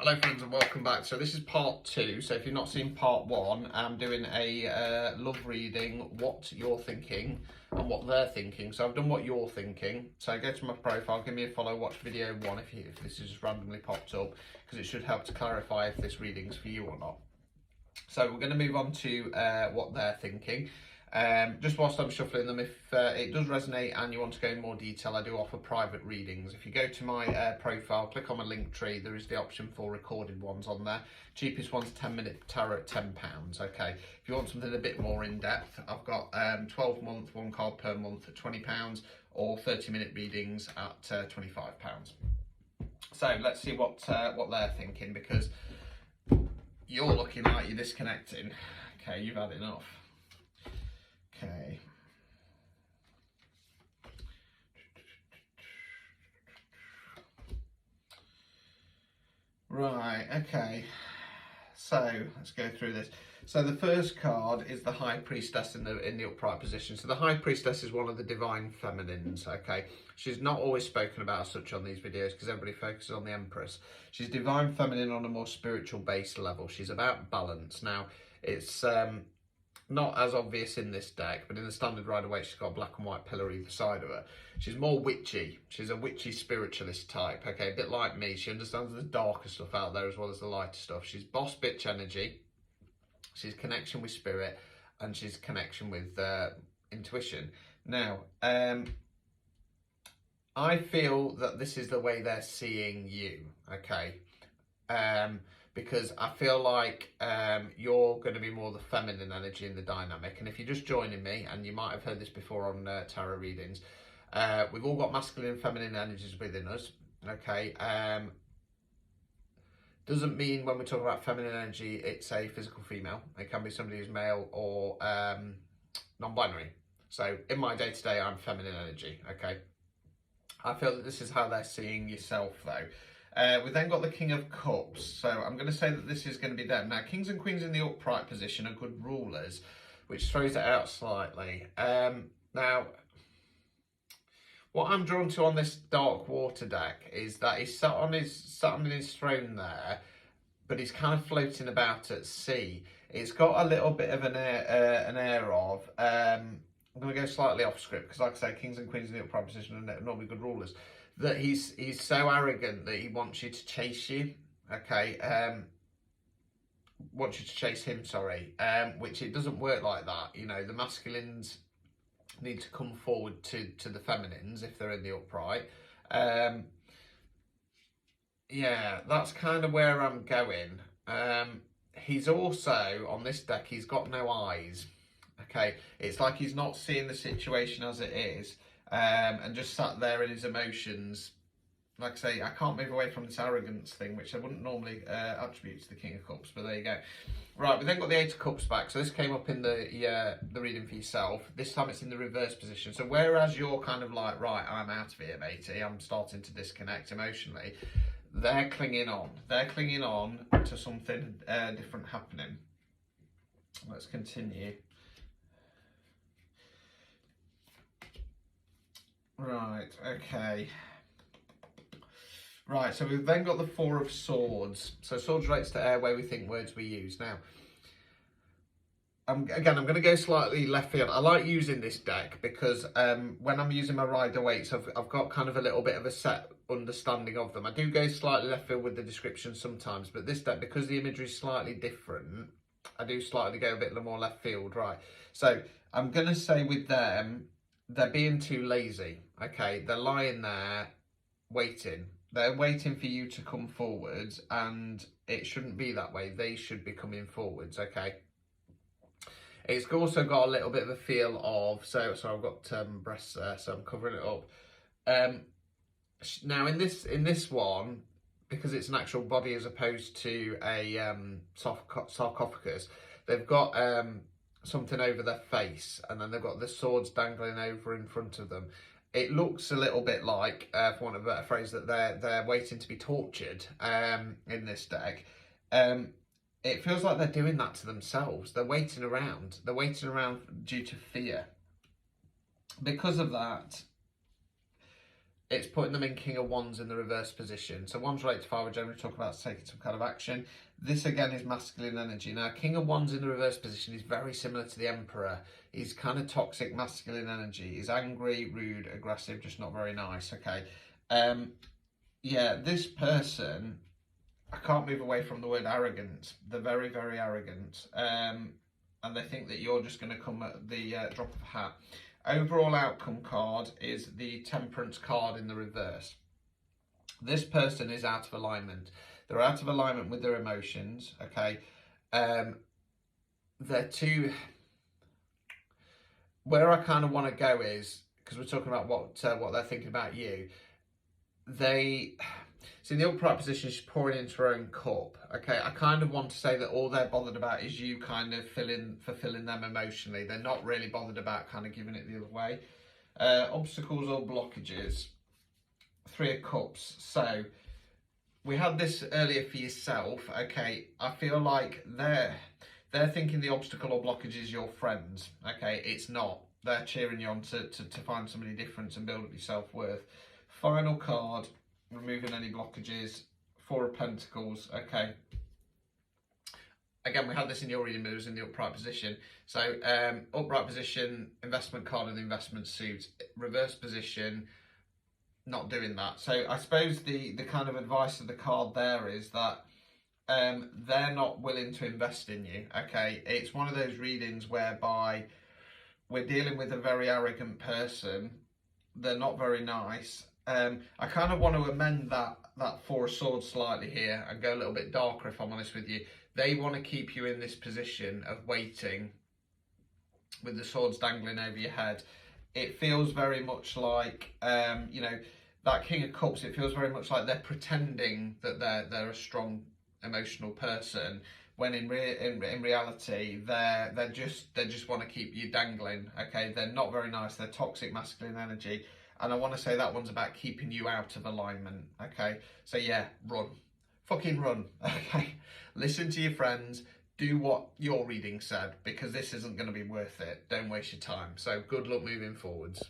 Hello friends and welcome back. So this is part 2. So if you've not seen part 1, I'm doing a love reading, what you're thinking and what they're thinking. So I've done what you're thinking. So go to my profile, give me a follow, watch video 1 if this has just randomly popped up, because it should help to clarify if this reading's for you or not. So we're going to move on to what they're thinking. Just whilst I'm shuffling them, if it does resonate and you want to go in more detail, I do offer private readings. If you go to my profile, click on my link tree, there is the option for recorded ones on there. Cheapest one's 10-minute tarot at £10, okay? If you want something a bit more in-depth, I've got 12-month, one card per month at £20, or 30-minute readings at £25. So let's see what they're thinking, because you're looking like you're disconnecting. Okay, you've had enough. Okay. Right, okay. So let's go through this. So the first card is the High Priestess in the upright position. So the High Priestess is one of the divine feminines, okay? She's not always spoken about as such on these videos because everybody focuses on the Empress. She's divine feminine on a more spiritual base level. She's about balance. Now, it's not as obvious in this deck, but in the standard Rider-Waite, she's got a black and white pillar either side of her. She's more witchy. She's a witchy spiritualist type, okay? A bit like me. She understands the darker stuff out there as well as the lighter stuff. She's boss bitch energy. She's connection with spirit, and she's connection with intuition. Now, I feel that this is the way they're seeing you, okay? Because I feel like you're going to be more the feminine energy in the dynamic. And if you're just joining me, and you might have heard this before on tarot readings, we've all got masculine and feminine energies within us, okay? Doesn't mean when we talk about feminine energy, it's a physical female. It can be somebody who's male or non-binary. So in my day-to-day, I'm feminine energy, okay? I feel that this is how they're seeing yourself, though. We've then got the King of Cups. So I'm going to say that this is going to be them. Now, Kings and Queens in the upright position are good rulers, which throws it out slightly. Now, what I'm drawn to on this Dark Water deck is that he's sat on his throne there, but he's kind of floating about at sea. It's got a little bit of an air of... I'm going to go slightly off script, because like I say, Kings and Queens in the upright position are normally good rulers. That he's so arrogant that he wants you to chase you, okay? Wants you to chase him, sorry. Which it doesn't work like that. You know, the masculines need to come forward to the feminines if they're in the upright. Yeah, that's kind of where I'm going. He's also, on this deck, he's got no eyes. Okay, it's like he's not seeing the situation as it is, and just sat there in his emotions. Like I say, I can't move away from this arrogance thing, which I wouldn't normally attribute to the King of Cups, but there you go. Right, we then got the Eight of Cups back. So this came up in the reading for yourself. This time it's in the reverse position. So whereas you're kind of like, right, I'm out of here, matey, I'm starting to disconnect emotionally, they're clinging on. They're clinging on to something different happening. Let's continue. Right, okay. Right, so we've then got the Four of Swords. So swords relates to air, where we think, words we use. Now, I'm going to go slightly left field. I like using this deck because when I'm using my Rider-Waite, I've got kind of a little bit of a set understanding of them. I do go slightly left field with the description sometimes, but this deck, because the imagery is slightly different, I do slightly go a bit more left field, right? So I'm going to say with them, they're being too lazy, okay? They're lying there waiting. They're waiting for you to come forwards, and it shouldn't be that way. They should be coming forwards, okay? It's also got a little bit of a feel of, so I've got breasts there, so I'm covering it up. Now in this one, because it's an actual body as opposed to a sarcophagus, they've got something over their face, and then they've got the swords dangling over in front of them. It looks a little bit like, for want of a better phrase, that they're waiting to be tortured in this deck. It feels like they're doing that to themselves. They're waiting around. They're waiting around due to fear. Because of that, it's putting them in King of Wands in the reverse position. So Wands relate to fire, we generally talk about taking some kind of action. This again is masculine energy. Now, King of Wands in the reverse position is very similar to the Emperor. He's kind of toxic masculine energy. He's angry, rude, aggressive, just not very nice. Okay. Yeah, this person, I can't move away from the word arrogant. They're very, very arrogant. And they think that you're just going to come at the drop of a hat. Overall outcome card is the Temperance card in the reverse. This person is out of alignment. They're out of alignment with their emotions, okay? They're too... Where I kind of want to go is, because we're talking about what they're thinking about you, they... See, in the upright position, she's pouring into her own cup. Okay, I kind of want to say that all they're bothered about is you kind of fulfilling them emotionally. They're not really bothered about kind of giving it the other way. Obstacles or blockages. 3 of Cups. So, we had this earlier for yourself. Okay, I feel like they're thinking the obstacle or blockage is your friends. Okay, it's not. They're cheering you on to find somebody different and build up your self-worth. Final card. Removing any blockages. 4 of Pentacles. Okay. Again, we had this in your reading, but it was in the upright position. So, upright position, investment card and investment suit. Reverse position, not doing that. So, I suppose the kind of advice of the card there is that they're not willing to invest in you. Okay. It's one of those readings whereby we're dealing with a very arrogant person. They're not very nice. I kind of want to amend that 4 of Swords slightly here and go a little bit darker, if I'm honest with you. They want to keep you in this position of waiting with the swords dangling over your head. It feels very much like, you know, that King of Cups, it feels very much like they're pretending that they're a strong emotional person, when in reality they just want to keep you dangling. Okay, they're not very nice. They're toxic masculine energy. And I want to say that one's about keeping you out of alignment, okay? So yeah, run. Fucking run, okay? Listen to your friends. Do what your reading said, because this isn't going to be worth it. Don't waste your time. So good luck moving forwards.